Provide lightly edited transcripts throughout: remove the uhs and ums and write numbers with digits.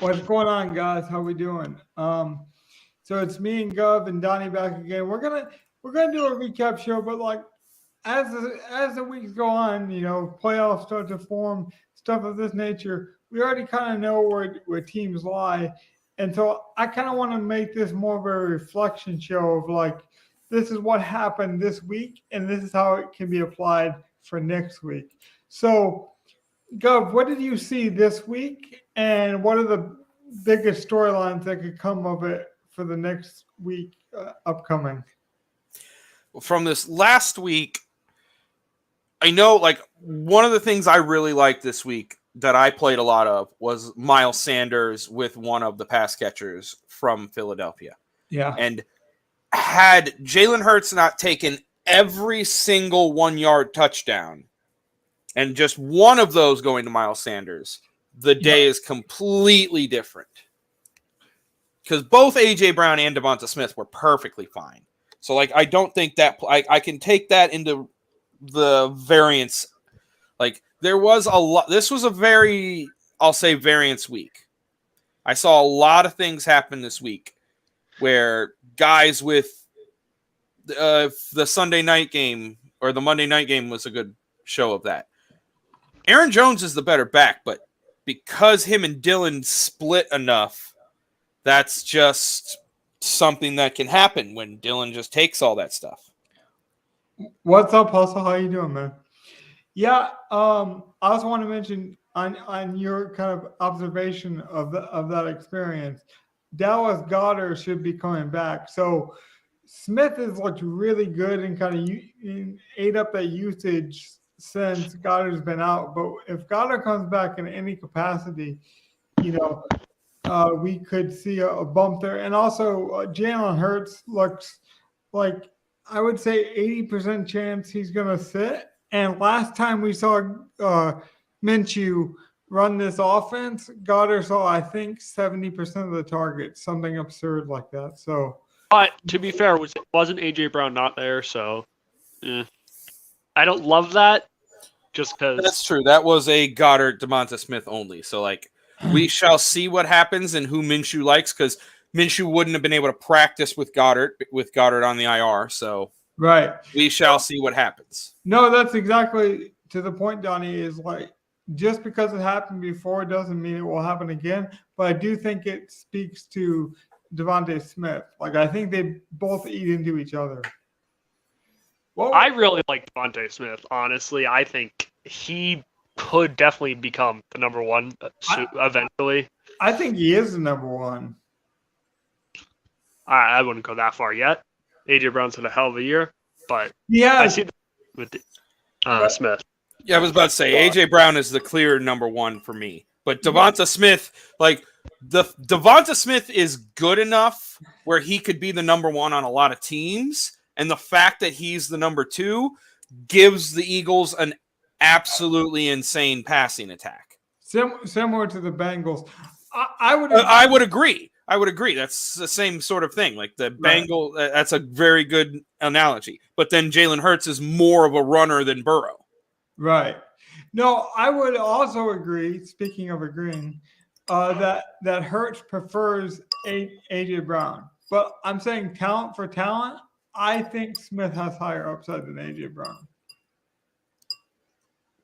What's going on, guys? How we doing? So it's me and Gov and Donnie back again. We're gonna do a recap show, but like as the weeks go on, playoffs start to form, stuff of this nature. We already kind of know where teams lie, and so I kind of want to make this more of a reflection show of like this is what happened this week, and this is how it can be applied for next week. So. Gov, what did you see this week, and what are the biggest storylines that could come of it for the next week upcoming? From this last week, I know like one of the things I really liked this week that I played a lot of was Miles Sanders with one of the pass catchers from Philadelphia. Yeah. And had Jalen Hurts not taken every single 1-yard touchdown, and just one of those going to Miles Sanders, the day is completely different. Because both A.J. Brown and Devonta Smith were perfectly fine. So, like, I don't think that I can take that into the variance. Like, there was a lot. This was a very, I'll say, variance week. I saw a lot of things happen this week where guys with the Sunday night game or the Monday night game was a good show of that. Aaron Jones is the better back, but because him and Dylan split enough, that's just something that can happen when Dylan just takes all that stuff. What's up, Hustle? How you doing, man? Yeah, I also want to mention on your kind of observation of that experience, Dallas Goedert should be coming back. So Smith has looked really good and kind of ate up that usage since Goddard's been out. But if Goddard comes back in any capacity, we could see a bump there. And also, Jalen Hurts looks like, I would say 80% chance he's going to sit. And last time we saw Minshew run this offense, Goddard saw, I think, 70% of the targets, something absurd like that. So, but to be fair, wasn't A.J. Brown not there? So, I don't love that. Just because that's true. That was a Goddard, Devonta Smith only. So, like, we shall see what happens and who Minshew likes, because Minshew wouldn't have been able to practice with Goddard on the IR. So, right, we shall see what happens. No, that's exactly to the point, Donnie. Is like just because it happened before doesn't mean it will happen again. But I do think it speaks to Devonta Smith. Like, I think they both eat into each other. Well, I really like Devonta Smith, honestly. I think he could definitely become the number one eventually. I think he is the number one. I wouldn't go that far yet. A.J. Brown's had a hell of a year, but yeah, I see with Smith. Yeah, I was about to say, A.J. Brown is the clear number one for me. But Devonta Smith, like, Devonta Smith is good enough where he could be the number one on a lot of teams. And the fact that he's the number two gives the Eagles an absolutely insane passing attack. Similar to the Bengals. I would agree. That's the same sort of thing. Like the Bengal, that's a very good analogy. But then Jalen Hurts is more of a runner than Burrow. Right. No, I would also agree, speaking of agreeing, that Hurts prefers A.J. Brown. But I'm saying talent for talent, I think Smith has higher upside than A.J. Brown.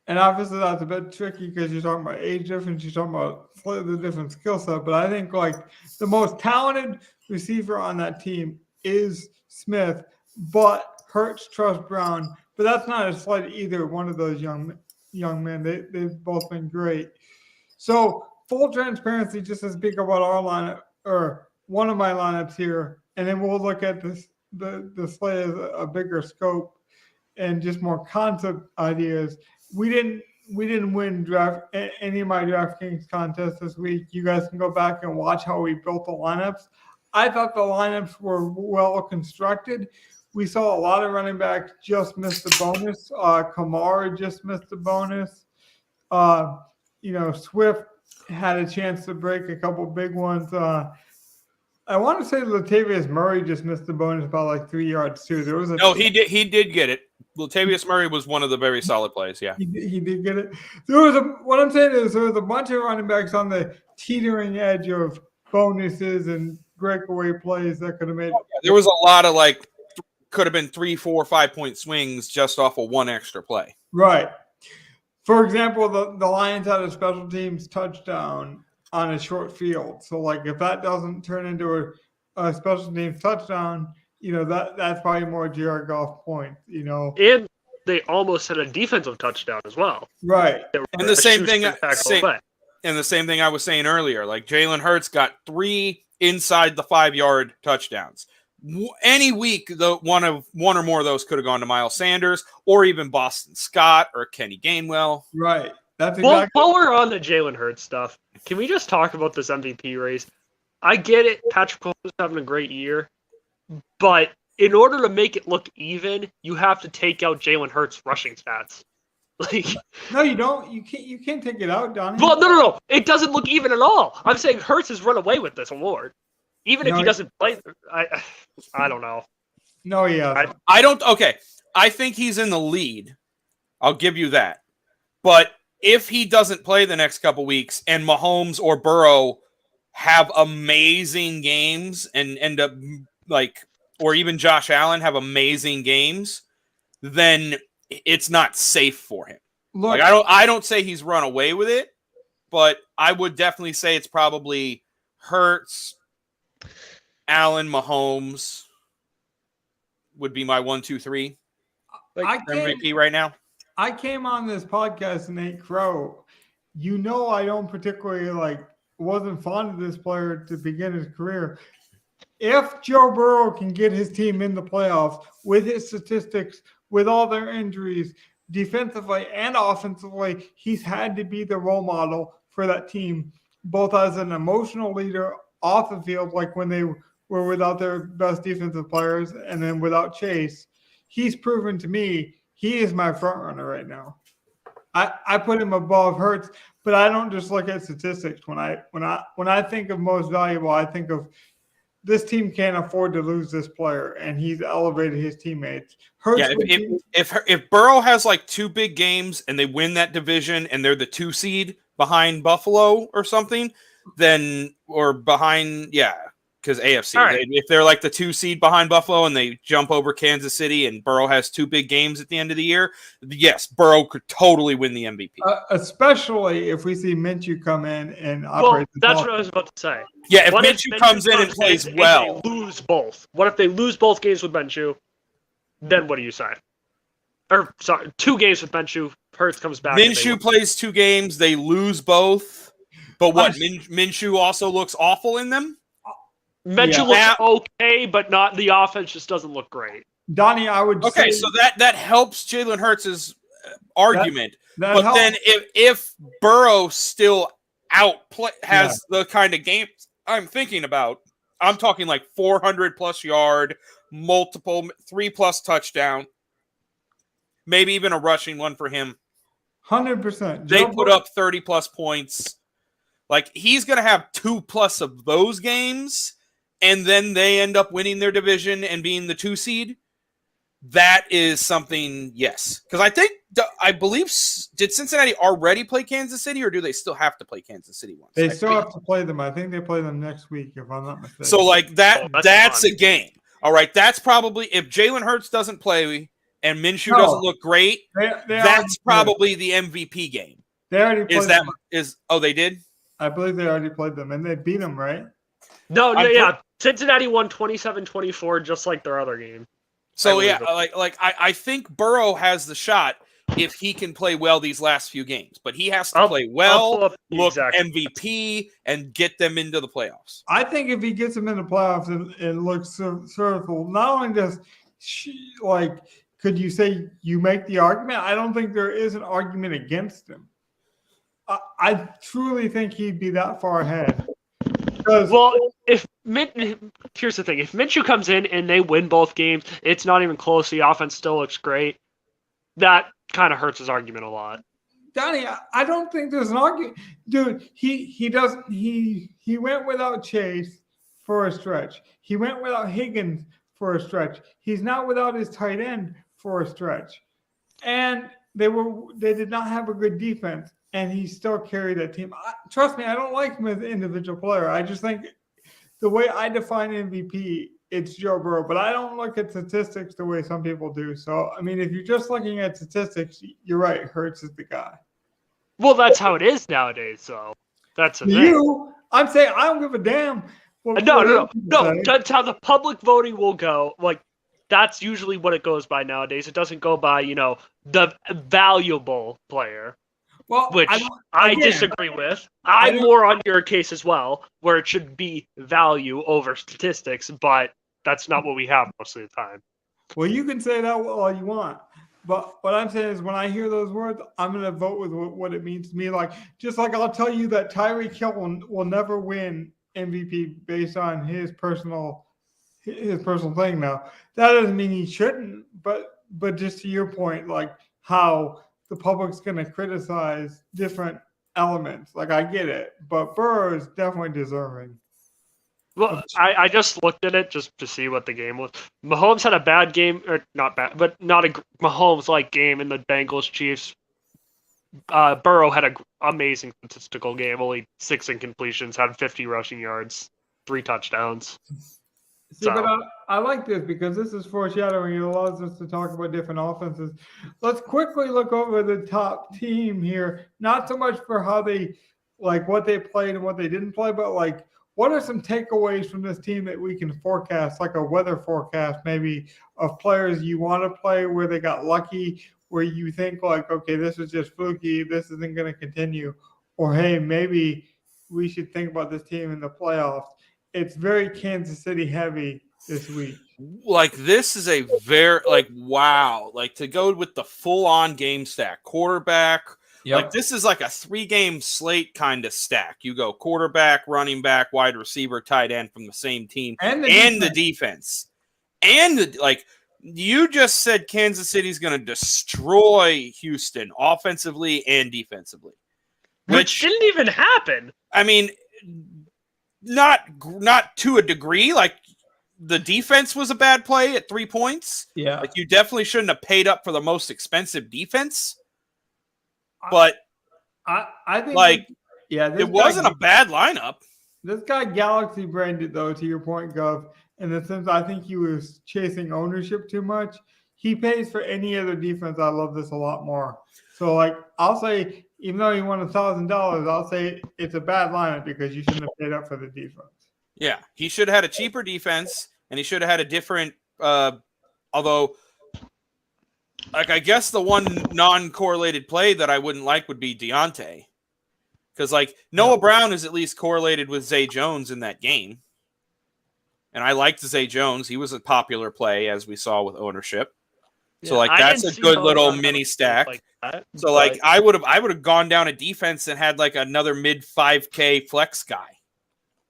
And obviously that's a bit tricky because you're talking about age difference, you're talking about slightly different skill set. But I think like the most talented receiver on that team is Smith, but Hurts trusts Brown. But that's not a slight either one of those young men. They've both been great. So full transparency, just to speak about our lineup or one of my lineups here, and then we'll look at this. The slate as a bigger scope and just more concept ideas. We didn't win any of my DraftKings contests this week. You guys can go back and watch how we built the lineups. I thought the lineups were well constructed. We saw a lot of running backs just miss the bonus. Kamara just missed the bonus. Swift had a chance to break a couple big ones. I want to say Latavius Murray just missed the bonus by like 3 yards too. He did get it. Latavius Murray was one of the very solid plays. Yeah, he did get it. What I'm saying is there was a bunch of running backs on the teetering edge of bonuses and breakaway plays that could have made. There was a lot of could have been 3, 4, 5 point swings just off of one extra play. Right. For example, the Lions had a special teams touchdown on a short field. So, if that doesn't turn into a special teams touchdown, that's probably more Jared Goff points, And they almost had a defensive touchdown as well. Right. And the same thing I was saying earlier, Jalen Hurts got 3 inside the 5-yard touchdowns. Any week, one or more of those could have gone to Miles Sanders or even Boston Scott or Kenny Gainwell. Right. That's exactly. While we're on the Jalen Hurts stuff, can we just talk about this MVP race? I get it. Patrick Mahomes is having a great year, but in order to make it look even, you have to take out Jalen Hurts' rushing stats. No, you don't. You can't take it out, Donnie. Well, no. It doesn't look even at all. I'm saying Hurts has run away with this award. Even if he doesn't play, I don't know. No, yeah. I don't. Okay, I think he's in the lead. I'll give you that. But if he doesn't play the next couple weeks and Mahomes or Burrow have amazing games and end up or even Josh Allen have amazing games, then it's not safe for him. Look, I don't say he's run away with it, but I would definitely say it's probably Hurts, Allen, Mahomes would be my 1, 2, 3 MVP right now. I came on this podcast and Nate Crow. I don't particularly wasn't fond of this player to begin his career. If Joe Burrow can get his team in the playoffs with his statistics, with all their injuries, defensively and offensively, he's had to be the role model for that team, both as an emotional leader off the field, when they were without their best defensive players, and then without Chase. He's proven to me he is my front runner right now. I put him above Hurts, but I don't just look at statistics. When I think of most valuable, I think of this team can't afford to lose this player, and he's elevated his teammates. Hurts if Burrow has 2 big games and they win that division and they're the 2 seed behind Buffalo or something, then or behind because AFC. Right. If they're the 2 seed behind Buffalo and they jump over Kansas City and Burrow has 2 big games at the end of the year, yes, Burrow could totally win the MVP. Especially if we see Minshew come in and operate. Well, that's what I was about to say. Yeah, if Minshew comes in and plays well. And they lose both. What if they lose both games with Minshew? Then what do you say? Or, sorry, 2 games with Minshew. Hurts comes back. Minshew plays 2 games. They lose both. But what? Minshew also looks awful in them? Minshew looks okay, but not the offense just doesn't look great. Donnie, I would say... so that helps Jalen Hurts' argument. That but helps. then if Burrow still has the kind of games I'm thinking about, I'm talking 400-plus yard, multiple 3+ touchdown, maybe even a rushing one for him. 100%. They put up 30-plus points. He's going to have 2+ of those games, and then they end up winning their division and being the 2 seed. That is something, yes. Because I believe, did Cincinnati already play Kansas City, or do they still have to play Kansas City once? They still have to play them. I think they play them next week, if I'm not mistaken. So, that's a game. All right, that's probably, if Jalen Hurts doesn't play and Minshew doesn't look great, that's probably the MVP game. They already played them. They did? I believe they already played them, and they beat them, right? No, Cincinnati won 27-24, just like their other game. So, I think Burrow has the shot if he can play well these last few games. But he has to play well, look MVP, and get them into the playoffs. I think if he gets them in the playoffs and looks serviceable, not only does could you say you make the argument? I don't think there is an argument against him. I truly think he'd be that far ahead. Well, here's the thing. If Minshew comes in and they win both games, it's not even close. The offense still looks great. That kind of hurts his argument a lot. Donnie, I don't think there's an argument. Dude, he went without Chase for a stretch. He went without Higgins for a stretch. He's not without his tight end for a stretch, and they did not have a good defense, and he still carried that team. Trust me, I don't like him as an individual player. I just think the way I define MVP, it's Joe Burrow, but I don't look at statistics the way some people do. So, I mean, if you're just looking at statistics, you're right. Hurts is the guy. Well, that's how it is nowadays. So that's the thing. You, I'm saying I don't give a damn. No. That's how the public voting will go. Like, that's usually what it goes by nowadays. It doesn't go by, the valuable player. Well, Which I disagree with. I'm more on your case as well, where it should be value over statistics, but that's not what we have most of the time. Well, you can say that all you want, but what I'm saying is when I hear those words, I'm going to vote with what it means to me. Like, just like I'll tell you that Tyreek Hill will never win MVP based on his personal thing. Now, that doesn't mean he shouldn't, but just to your point, like how the public's going to criticize different elements. Like, I get it, but Burrow is definitely deserving. Well, I just looked at it just to see what the game was. Mahomes had a bad game, or not bad, but not a Mahomes-like game in the Bengals-Chiefs. Burrow had an amazing statistical game, only 6 incompletions, had 50 rushing yards, 3 touchdowns. See, but I like this because this is foreshadowing. It allows us to talk about different offenses. Let's quickly look over the top team here. Not so much for how they, like what they played and what they didn't play, but like what are some takeaways from this team that we can forecast, like a weather forecast maybe of players you want to play where they got lucky, where you think like, okay, this is just fluky, this isn't going to continue, or hey, maybe we should think about this team in the playoffs. It's very Kansas City heavy this week. Like, this is a very, like, wow. Like, to go with the full-on game stack. Quarterback. Yep. Like, this is like a 3-game slate kind of stack. You go quarterback, running back, wide receiver, tight end from the same team. And the defense. And, you just said Kansas City's going to destroy Houston offensively and defensively. Which didn't even happen. I mean, not to a degree. Like, the defense was a bad play at 3 points. Yeah. Like, you definitely shouldn't have paid up for the most expensive defense. But I think it wasn't a bad lineup. This guy Galaxy branded, though, to your point, Gov, in the sense I think he was chasing ownership too much. He pays for any other defense. I love this a lot more. So, like, I'll say, even though he won $1,000, I'll say it's a bad lineup because you shouldn't have paid up for the defense. Yeah, he should have had a cheaper defense, and he should have had a different. Although, like, I guess the one non-correlated play that I wouldn't like would be Deontay, because like Noah Brown is at least correlated with Zay Jones in that game, and I liked Zay Jones. He was a popular play as we saw with ownership. So like that's a good little mini stack. So like I would have gone down a defense and had like another mid 5K flex guy.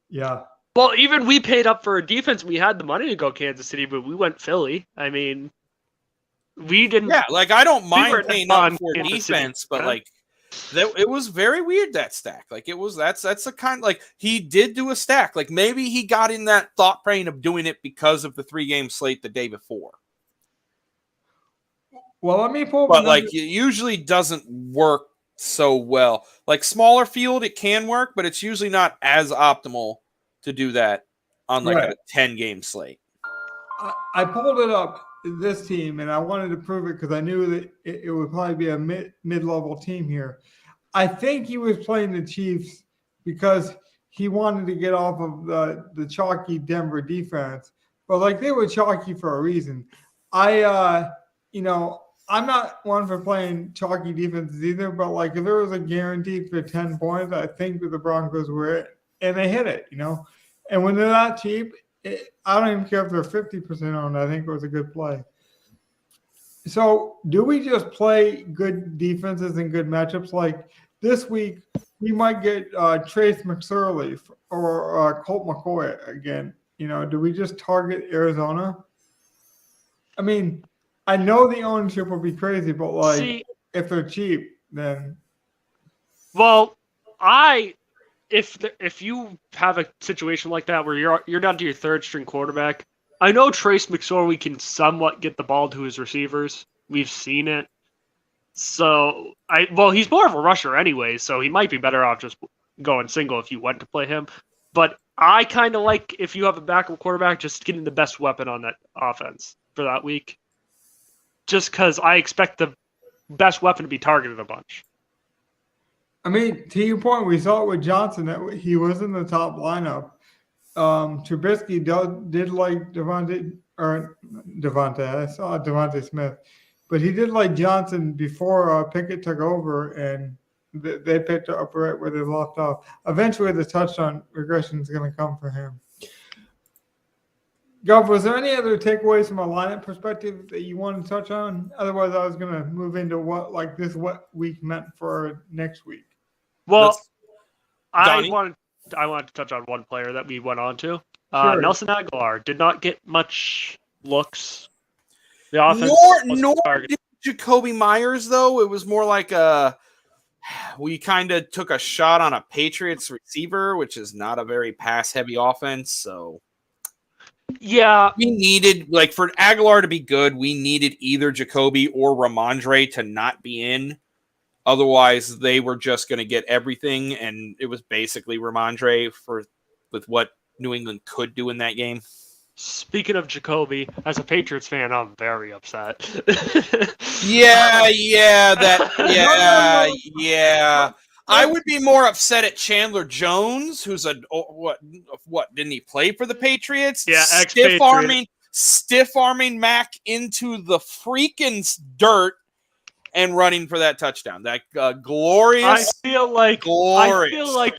Yeah. Well, even we paid up for a defense. We had the money to go Kansas City, but we went Philly. I mean, we didn't. Yeah, like I don't mind paying up for defense, but like it was very weird that stack. Like it was that's the kind like he did do a stack. Like maybe he got in that thought train of doing it because of the 3-game slate the day before. Well, let me pull. But like it usually doesn't work so well. Like smaller field, it can work, but it's usually not as optimal to do that on like a 10-game slate. I pulled it up, this team, and I wanted to prove it because I knew that it would probably be a mid-level team here. I think he was playing the Chiefs because he wanted to get off of the chalky Denver defense. But like they were chalky for a reason. I'm not one for playing chalky defenses either, but like if there was a guarantee for 10 points, I think that the Broncos were it, and they hit it, And when they're that cheap, I don't even care if they're 50% owned. I think it was a good play. So do we just play good defenses and good matchups? Like this week, we might get Trace McSorley or Colt McCoy again. Do we just target Arizona? I mean, I know the ownership will be crazy, but like if they're cheap, then. Well, if you have a situation like that where you're down to your third string quarterback, I know Trace McSorley can somewhat get the ball to his receivers. We've seen it. So, he's more of a rusher anyway, so he might be better off just going single if you went to play him. But I kind of like, if you have a backup quarterback, just getting the best weapon on that offense for that week. Just because I expect the best weapon to be targeted a bunch. I mean, to your point, we saw it with Johnson that he was in the top lineup. Trubisky did like Devontae. I saw Devontae Smith, but he did like Johnson before Pickett took over, and they picked up right where they left off. Eventually, the touchdown regression is going to come for him. Gov, was there any other takeaways from a lineup perspective that you want to touch on? Otherwise, I was going to move into what week meant for next week. Well, I wanted to touch on one player that we went on to. Sure. Nelson Aguilar did not get much looks. The offense nor did Jacoby Myers, though. It was more like we kind of took a shot on a Patriots receiver, which is not a very pass-heavy offense, so... Yeah. We needed, like, for Aguilar to be good, we needed either Jacoby or Ramondre to not be in. Otherwise, they were just going to get everything, and it was basically Ramondre with what New England could do in that game. Speaking of Jacoby, as a Patriots fan, I'm very upset. Yeah. I would be more upset at Chandler Jones, who's what didn't he play for the Patriots? Yeah, stiff arming Mac into the freaking dirt and running for that touchdown. That glorious. I feel like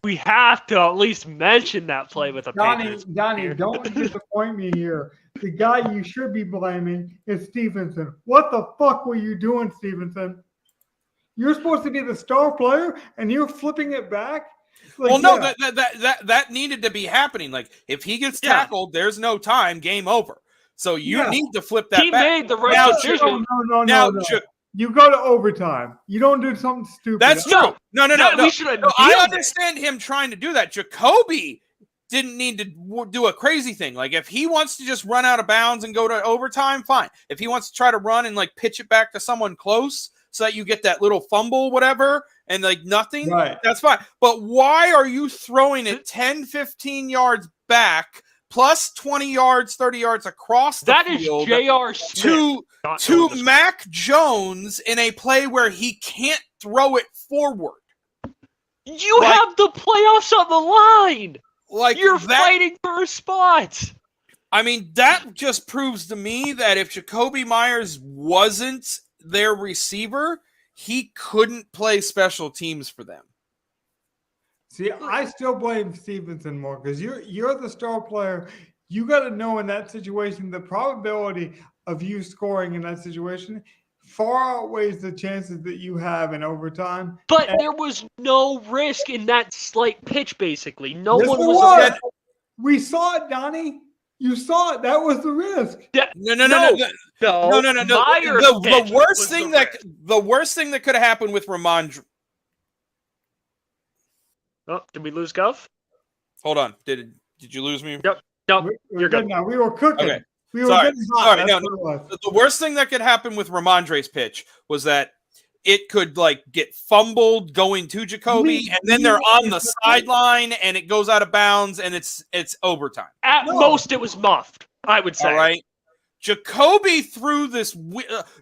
we have to at least mention that play with a Patriots. Donnie, don't disappoint me here. The guy you should be blaming is Stevenson. What the fuck were you doing, Stevenson? You're supposed to be the star player, and you're flipping it back. That needed to be happening. Like, if he gets tackled, there's no time. Game over. So you need to flip that. He back. made the right decision. No. You go to overtime. You don't do something stupid. That's true. No. I I understand him trying to do that. Jacoby didn't need to do a crazy thing. Like, if he wants to just run out of bounds and go to overtime, fine. If he wants to try to run and like pitch it back to someone close so that you get that little fumble, whatever, and like nothing, that's fine. But why are you throwing it 10, 15 yards back plus 20 yards, 30 yards across the field? That is J.R. Smith. To Mac Jones in a play where he can't throw it forward. You have the playoffs on the line. Like, you're fighting for a spot. I mean, that just proves to me that if Jacoby Myers wasn't their receiver, he couldn't play special teams for them. See, I still blame Stevenson more because you're the star player. You got to know in that situation, the probability of you scoring in that situation far outweighs the chances that you have in overtime. But there was no risk in that slight pitch, basically. No one was. We saw it, Donnie. You saw it. That was the risk. No. Myers the worst thing that could have happened with Ramondre. Oh, did we lose Gov? Hold on. Did you lose me? Yep. You're good now. We were cooking. Okay. We were getting hot. The worst thing that could happen with Ramondre's pitch was that it could like get fumbled going to Jacoby, and then they're on the sideline, and it goes out of bounds, and it's overtime. At most, it was muffed, I would say. All right. Jacoby threw this.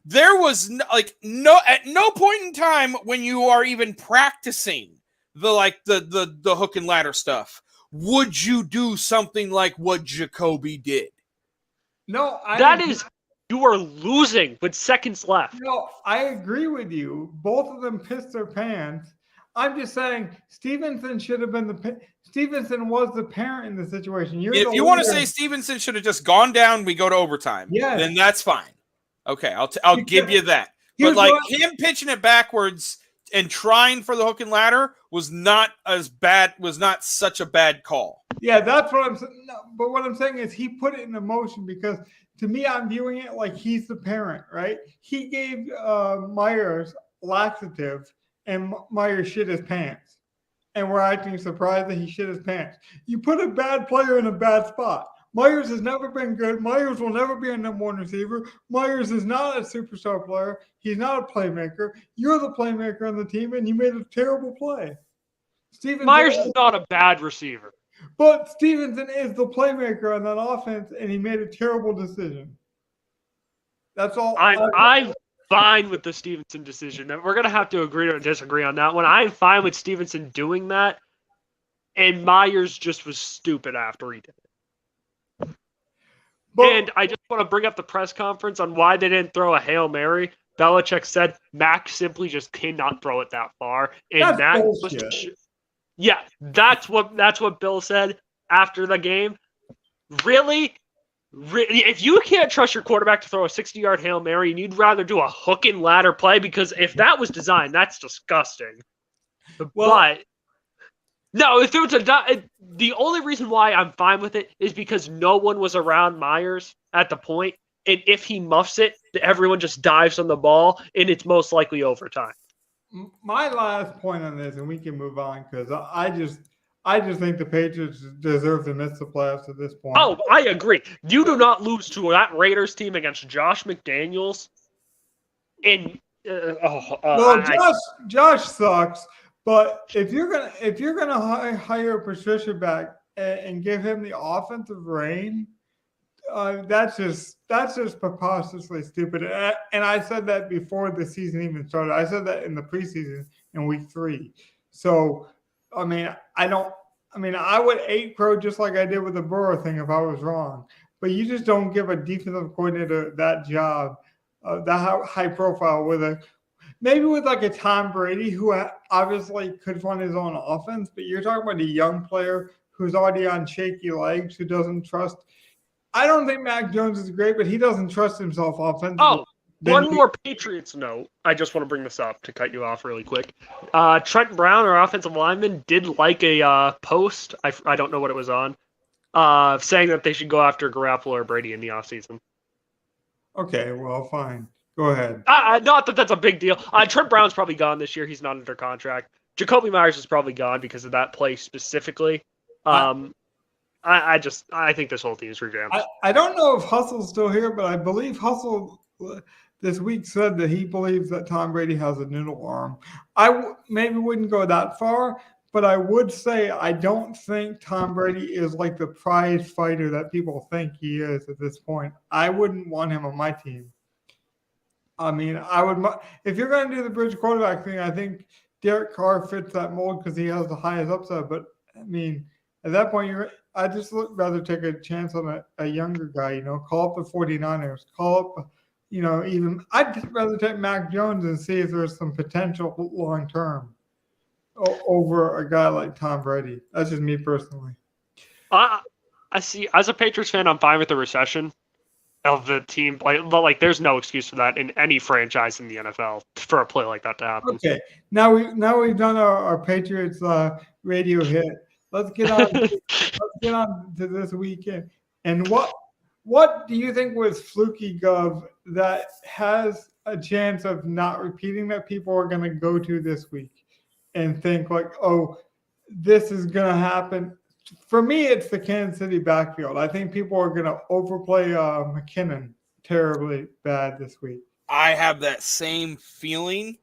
There was at no point in time when you are even practicing the hook and ladder stuff would you do something like what Jacoby did. No, you are losing with seconds left. No, I agree with you. Both of them pissed their pants. I'm just saying Stevenson should have been Stevenson was the parent in the situation. If you want to say Stevenson should have just gone down, we go to overtime. Yeah, then that's fine. Okay, I'll give you that. But like him pitching it backwards and trying for the hook and ladder was not such a bad call. Yeah, that's what I'm saying. No, but what I'm saying is he put it into motion because to me, I'm viewing it like he's the parent, right? He gave Myers laxative and Myers shit his pants. And we're acting surprised that he shit his pants. You put a bad player in a bad spot. Myers has never been good. Myers will never be a number one receiver. Myers is not a superstar player. He's not a playmaker. You're the playmaker on the team, and you made a terrible play. Myers is not a bad receiver. But Stevenson is the playmaker on that offense, and he made a terrible decision. That's all. I'm fine with the Stevenson decision. We're going to have to agree or disagree on that one. I'm fine with Stevenson doing that, and Myers just was stupid after he did it. And I just want to bring up the press conference on why they didn't throw a Hail Mary. Belichick said Mac simply just cannot throw it that far. And that's bullshit. Yeah, that's what Bill said after the game. Really? If you can't trust your quarterback to throw a 60-yard Hail Mary and you'd rather do a hook and ladder play, because if that was designed, that's disgusting. Well, but no, if there was the only reason why I'm fine with it is because no one was around Myers at the point, and if he muffs it, everyone just dives on the ball, and it's most likely overtime. My last point on this, and we can move on, because I just think the Patriots deserve to miss the playoffs at this point. Oh, I agree. You do not lose to that Raiders team against Josh McDaniels. And Josh sucks. But if you're gonna hire Patricia back and give him the offensive reign, that's just preposterously stupid. And I said that before the season even started. I said that in the preseason in week 3. So, I mean, I would 8 crow just like I did with the Burrow thing if I was wrong. But you just don't give a defensive coordinator that job, that high profile maybe with like a Tom Brady, who obviously could run his own offense. But you're talking about a young player who's already on shaky legs, who doesn't trust. I don't think Mac Jones is great, but he doesn't trust himself offensively. Oh, one more Patriots note. I just want to bring this up to cut you off really quick. Trent Brown, our offensive lineman, did like a post. I don't know what it was on, saying that they should go after Garoppolo or Brady in the offseason. Okay, well, fine. Go ahead. Not that that's a big deal. Trent Brown's probably gone this year. He's not under contract. Jacoby Myers is probably gone because of that play specifically. I think this whole team is revamped. I don't know if Hustle's still here, but I believe Hustle this week said that he believes that Tom Brady has a noodle arm. I maybe wouldn't go that far, but I would say I don't think Tom Brady is like the prize fighter that people think he is at this point. I wouldn't want him on my team. I mean, I would if you're going to do the bridge quarterback thing. I think Derek Carr fits that mold because he has the highest upside. But I mean, at that point, I just rather take a chance on a younger guy. Call up the 49ers. Call up, even I'd just rather take Mac Jones and see if there's some potential long term over a guy like Tom Brady. That's just me personally. I see. As a Patriots fan, I'm fine with the recession of the team. Like there's no excuse for that in any franchise in the NFL for a play like that to happen. Okay, now we've done our Patriots radio hit. Let's get on. To this weekend. And what do you think was fluky, Gov, that has a chance of not repeating that people are going to go to this week and think like, oh, this is going to happen? For me, it's the Kansas City backfield. I think people are going to overplay McKinnon terribly bad this week. I have that same feeling,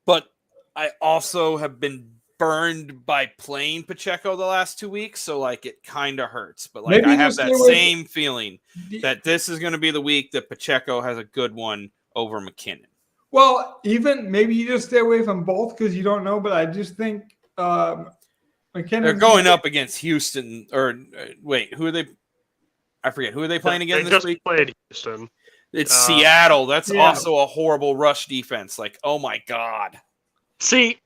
but I also have been burned by playing Pacheco the last 2 weeks, so like it kind of hurts. But like I have that same feeling that this is going to be the week that Pacheco has a good one over McKinnon. Well, even maybe you just stay away from both because you don't know. But I just think McKinnon. They're going up against Houston, or wait, who are they? I forget who are they playing again this week. Played Houston. It's Seattle. That's also a horrible rush defense. Like, oh my god. See.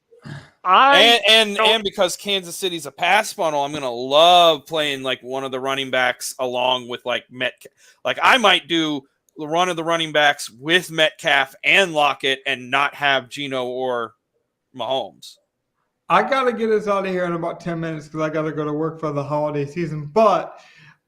And because Kansas City's a pass funnel, I'm gonna love playing like one of the running backs along with like Metcalf. Like I might do the run of the running backs with Metcalf and Lockett and not have Geno or Mahomes. I gotta get us out of here in about 10 minutes because I gotta go to work for the holiday season. But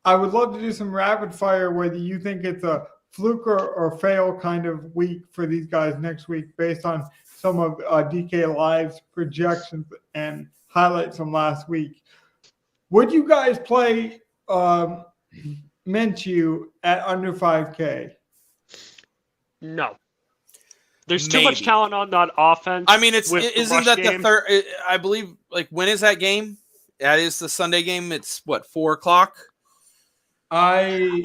I would love to do some rapid fire whether you think it's a fluke or fail kind of week for these guys next week based on some of DK Live's projections and highlights from last week. Would you guys play Minshew at under 5K? No. There's too much Maybe. talent on that offense. I mean, with the isn't rush that game. the third? I believe. Like, when is that game? That is the Sunday game. It's what, 4:00. I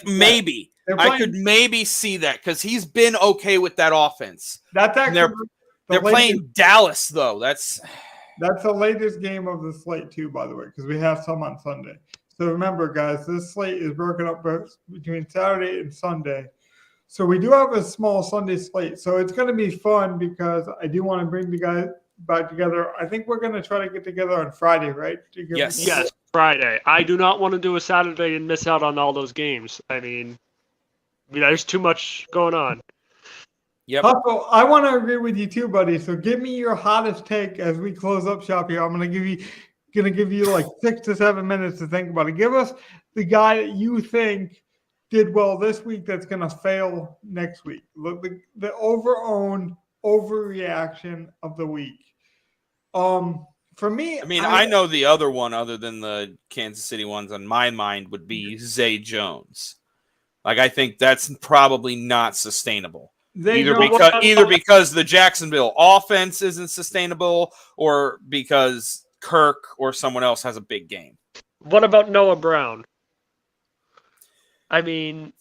maybe I could maybe see that because he's been okay with that offense. That's actually they're playing Dallas though. That's the latest game of the slate too, by the way, because we have some on Sunday. So remember, guys, this slate is broken up between Saturday and Sunday. So we do have a small Sunday slate. So it's going to be fun because I do want to bring the guys back together. I think we're going to try to get together on Friday, right? Yes, Friday. I do not want to do a Saturday and miss out on all those games. I mean, there's too much going on. Yep. Hustle, I want to agree with you too, buddy. So give me your hottest take as we close up shop here. I'm going to give you like 6 to 7 minutes to think about it. Give us the guy that you think did well this week that's going to fail next week. Look, the overowned overreaction of the week. For me, I mean, I know the other one other than the Kansas City ones on my mind would be Zay Jones. Like, I think that's probably not sustainable. Either because the Jacksonville offense isn't sustainable or because Kirk or someone else has a big game. What about Noah Brown? I mean,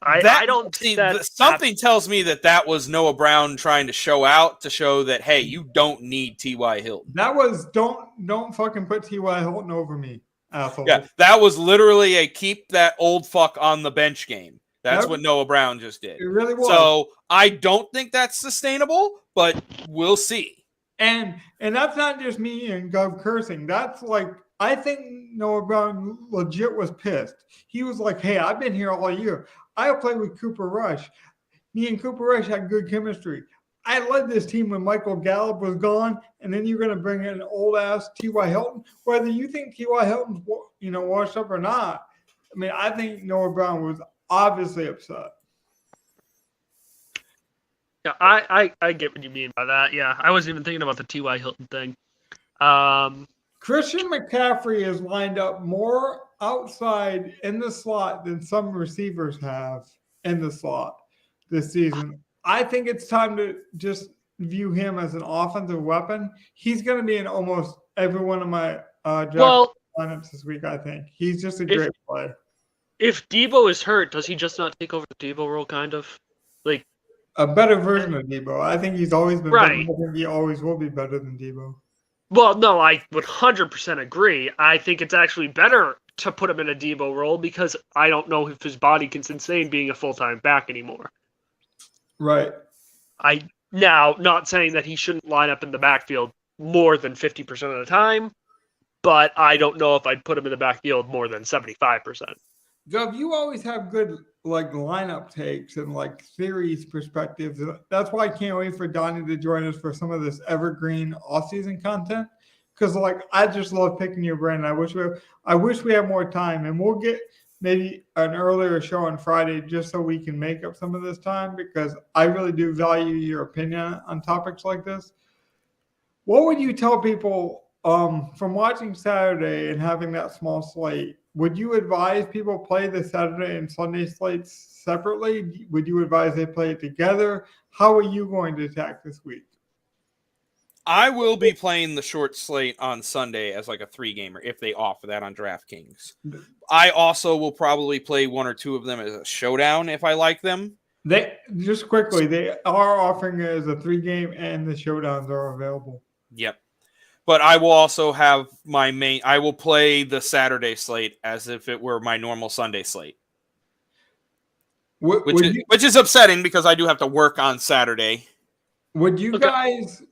I don't see that. Something tells me that was Noah Brown trying to show out to show that, hey, you don't need T.Y. Hilton. That was don't fucking put T.Y. Hilton over me, asshole. Yeah, that was literally a keep that old fuck on the bench game. That's what Noah Brown just did. It really was. So I don't think that's sustainable, but we'll see. And that's not just me and Gov cursing. That's like, I think Noah Brown legit was pissed. He was like, hey, I've been here all year. I played with Cooper Rush. Me and Cooper Rush had good chemistry. I led this team when Michael Gallup was gone, and then you're going to bring in an old-ass T.Y. Hilton. Whether you think T.Y. Hilton's washed up or not, I mean, I think Noah Brown was obviously upset. Yeah, I get what you mean by that. Yeah, I wasn't even thinking about the T.Y. Hilton thing. Christian McCaffrey is lined up more outside in the slot than some receivers have in the slot this season. I think it's time to just view him as an offensive weapon. He's going to be in almost every one of my draft lineups this week, I think. He's just a great player. If Debo is hurt, does he just not take over the Debo role, kind of? Like a better version of Debo. I think he's always been right. better. I think he always will be better than Debo. Well, no, I would 100% agree. I think it's actually better to put him in a Debo role because I don't know if his body can sustain being a full-time back anymore. Right. Now, not saying that he shouldn't line up in the backfield more than 50% of the time, but I don't know if I'd put him in the backfield more than 75%. Gov, you always have good lineup takes and theories perspectives. That's why I can't wait for Donnie to join us for some of this evergreen off-season content. Because I just love picking your brain. I wish we had more time, and we'll get maybe an earlier show on Friday just so we can make up some of this time because I really do value your opinion on topics like this. What would you tell people from watching Saturday and having that small slate? Would you advise people play the Saturday and Sunday slates separately? Would you advise they play it together? How are you going to attack this week? I will be playing the short slate on Sunday as a 3-gamer if they offer that on DraftKings. I also will probably play one or two of them as a showdown if I like them. They are offering it as a 3-game and the showdowns are available. Yep. But I will also have I will play the Saturday slate as if it were my normal Sunday slate. Which is upsetting because I do have to work on Saturday. Would you guys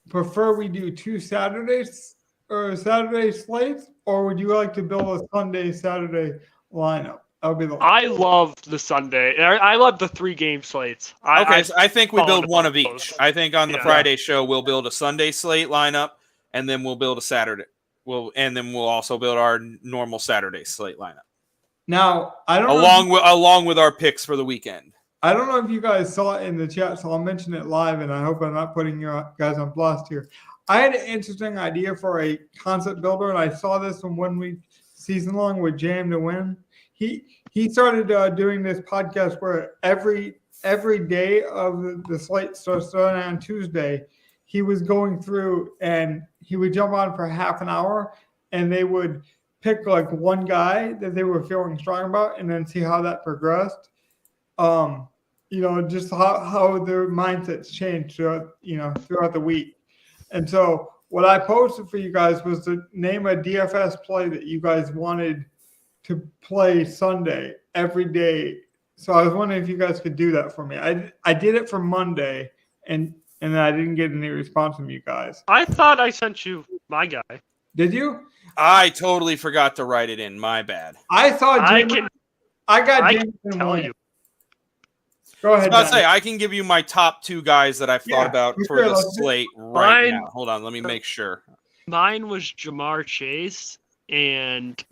prefer we do 2 Saturdays or Saturday slates, or would you like to build a Sunday-Saturday lineup? I love the Sunday. I love the 3-game slates. I think we build one of each. I think on the Friday show we'll build a Sunday slate lineup. And then we'll build a Saturday. We'll also build our normal Saturday slate lineup. Now, I don't along with our picks for the weekend. I don't know if you guys saw it in the chat, so I'll mention it live, and I hope I'm not putting you guys on blast here. I had an interesting idea for a concept builder, and I saw this from 1 week season long with Jam to Win. he started doing this podcast where every day of the slate starts on Tuesday. He was going through and he would jump on for half an hour, and they would pick like one guy that they were feeling strong about, and then see how that progressed. Just how their mindsets changed throughout the week. And so what I posted for you guys was to name a DFS play that you guys wanted to play Sunday every day. So I was wondering if you guys could do that for me. I did it for Monday, and I didn't get any response from you guys. I thought I sent you my guy. Did you? I totally forgot to write it in. My bad. I saw Jameson. I got Jameson. Tell you. Go ahead. I was about to say, I can give you my top two guys that I've thought about for the slate right now. Hold on, let me make sure. Mine was Jamar Chase and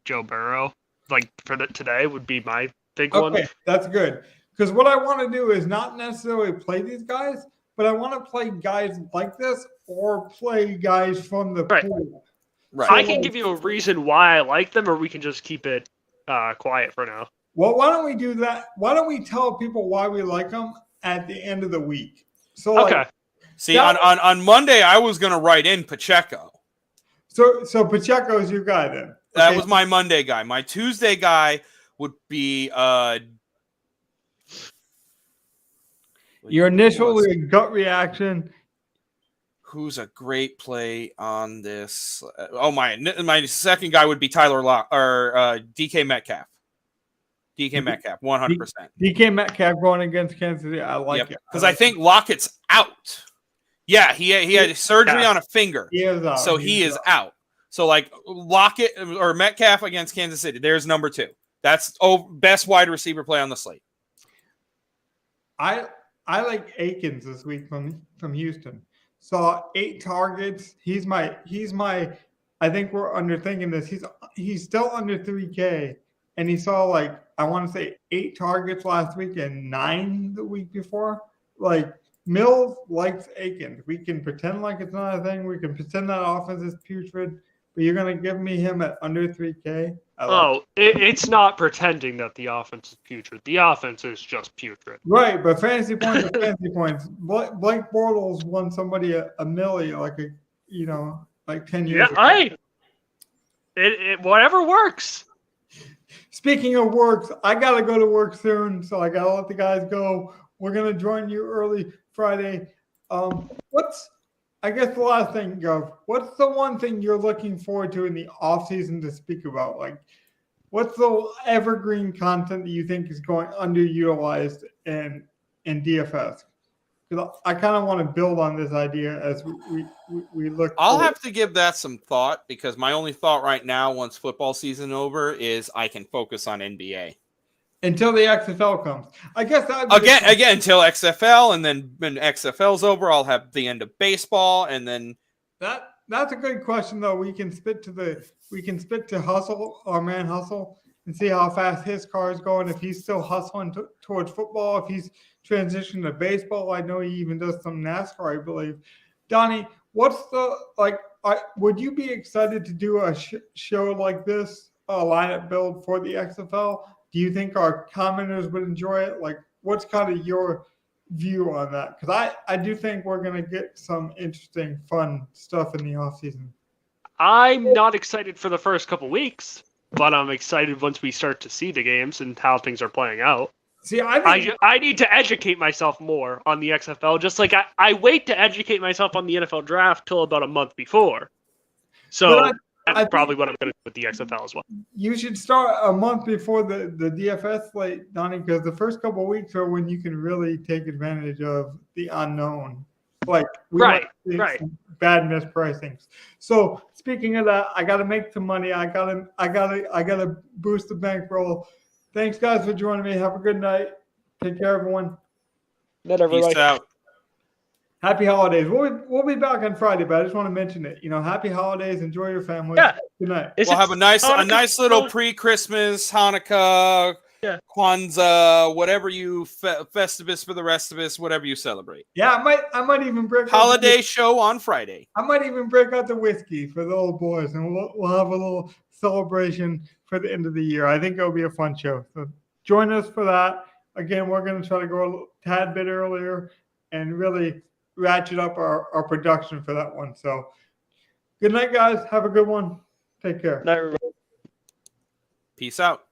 Joe Burrow. Like for today would be my big one. Okay, that's good. Because what I want to do is not necessarily play these guys, but I want to play guys like this or play guys from the pool. Right. I can give you a reason why I like them, or we can just keep it quiet for now. Well, why don't we do that? Why don't we tell people why we like them at the end of the week? So, okay. See, on Monday, I was going to write in Pacheco. So Pacheco's your guy then. Okay. That was my Monday guy. My Tuesday guy would be your initial gut reaction. Who's a great play on this? My second guy would be Tyler Lock or DK Metcalf. DK Metcalf, 100%. DK Metcalf going against Kansas City. I like it. Because I think Lockett's out. Yeah, he had surgery on a finger. He is out. So he is out. So like Lockett or Metcalf against Kansas City. There's number 2. That's best wide receiver play on the slate. I like Akins this week from Houston. Saw 8 targets. He's my I think we're underthinking this. He's still under 3K, and he saw I want to say 8 targets last week and 9 the week before. Mills likes Akins. We can pretend like it's not a thing. We can pretend that offense is putrid, but you're going to give me him at under 3K? It's not pretending that the offense is putrid. The offense is just putrid. Right, but fantasy points are fantasy points. Blake Bortles won somebody a milli 10 years ago. It whatever works. Speaking of works, I got to go to work soon, so I got to let the guys go. We're going to join you early Friday. I guess the last thing, Gov, what's the one thing you're looking forward to in the offseason to speak about? What's the evergreen content that you think is going underutilized in DFS? Because I kind of want to build on this idea as we look. I'll have to give that some thought, because my only thought right now, once football season over, is I can focus on NBA. Until the XFL comes. I guess that again until XFL, and then when XFL's over, I'll have the end of baseball, and then that's a good question though. We can spit to Hustle, our man Hustle, and see how fast his car is going. If he's still hustling towards football, if he's transitioned to baseball. I know he even does some NASCAR, I believe. Donnie, what's would you be excited to do a show like this, a lineup build for the XFL? Do you think our commenters would enjoy it? What's kind of your view on that? Because I do think we're going to get some interesting, fun stuff in the offseason. I'm not excited for the first couple weeks, but I'm excited once we start to see the games and how things are playing out. See, I need to educate myself more on the XFL, just like I wait to educate myself on the NFL draft till about a month before. So that's probably what I'm going to do with the XFL as well. You should start a month before the DFS slate, Donnie, because the first couple of weeks are when you can really take advantage of the unknown. Right. Bad mispricings. So speaking of that, I got to make some money. I gotta boost the bankroll. Thanks, guys, for joining me. Have a good night. Take care, everyone. Night, everybody. Peace out. Happy holidays. We'll be back on Friday, but I just want to mention it. Happy holidays. Enjoy your family. Yeah. Good night. We'll have a nice little pre-Christmas Hanukkah Kwanzaa, whatever you Festivus for the rest of us, whatever you celebrate. Yeah, I might even break Holiday show on Friday. I might even break out the whiskey for the old boys, and we'll have a little celebration for the end of the year. I think it'll be a fun show. So join us for that. Again, we're going to try to go a tad bit earlier and really ratchet up our production for that one. So good night, guys. Have a good one. Take care. Night, everybody. Peace out.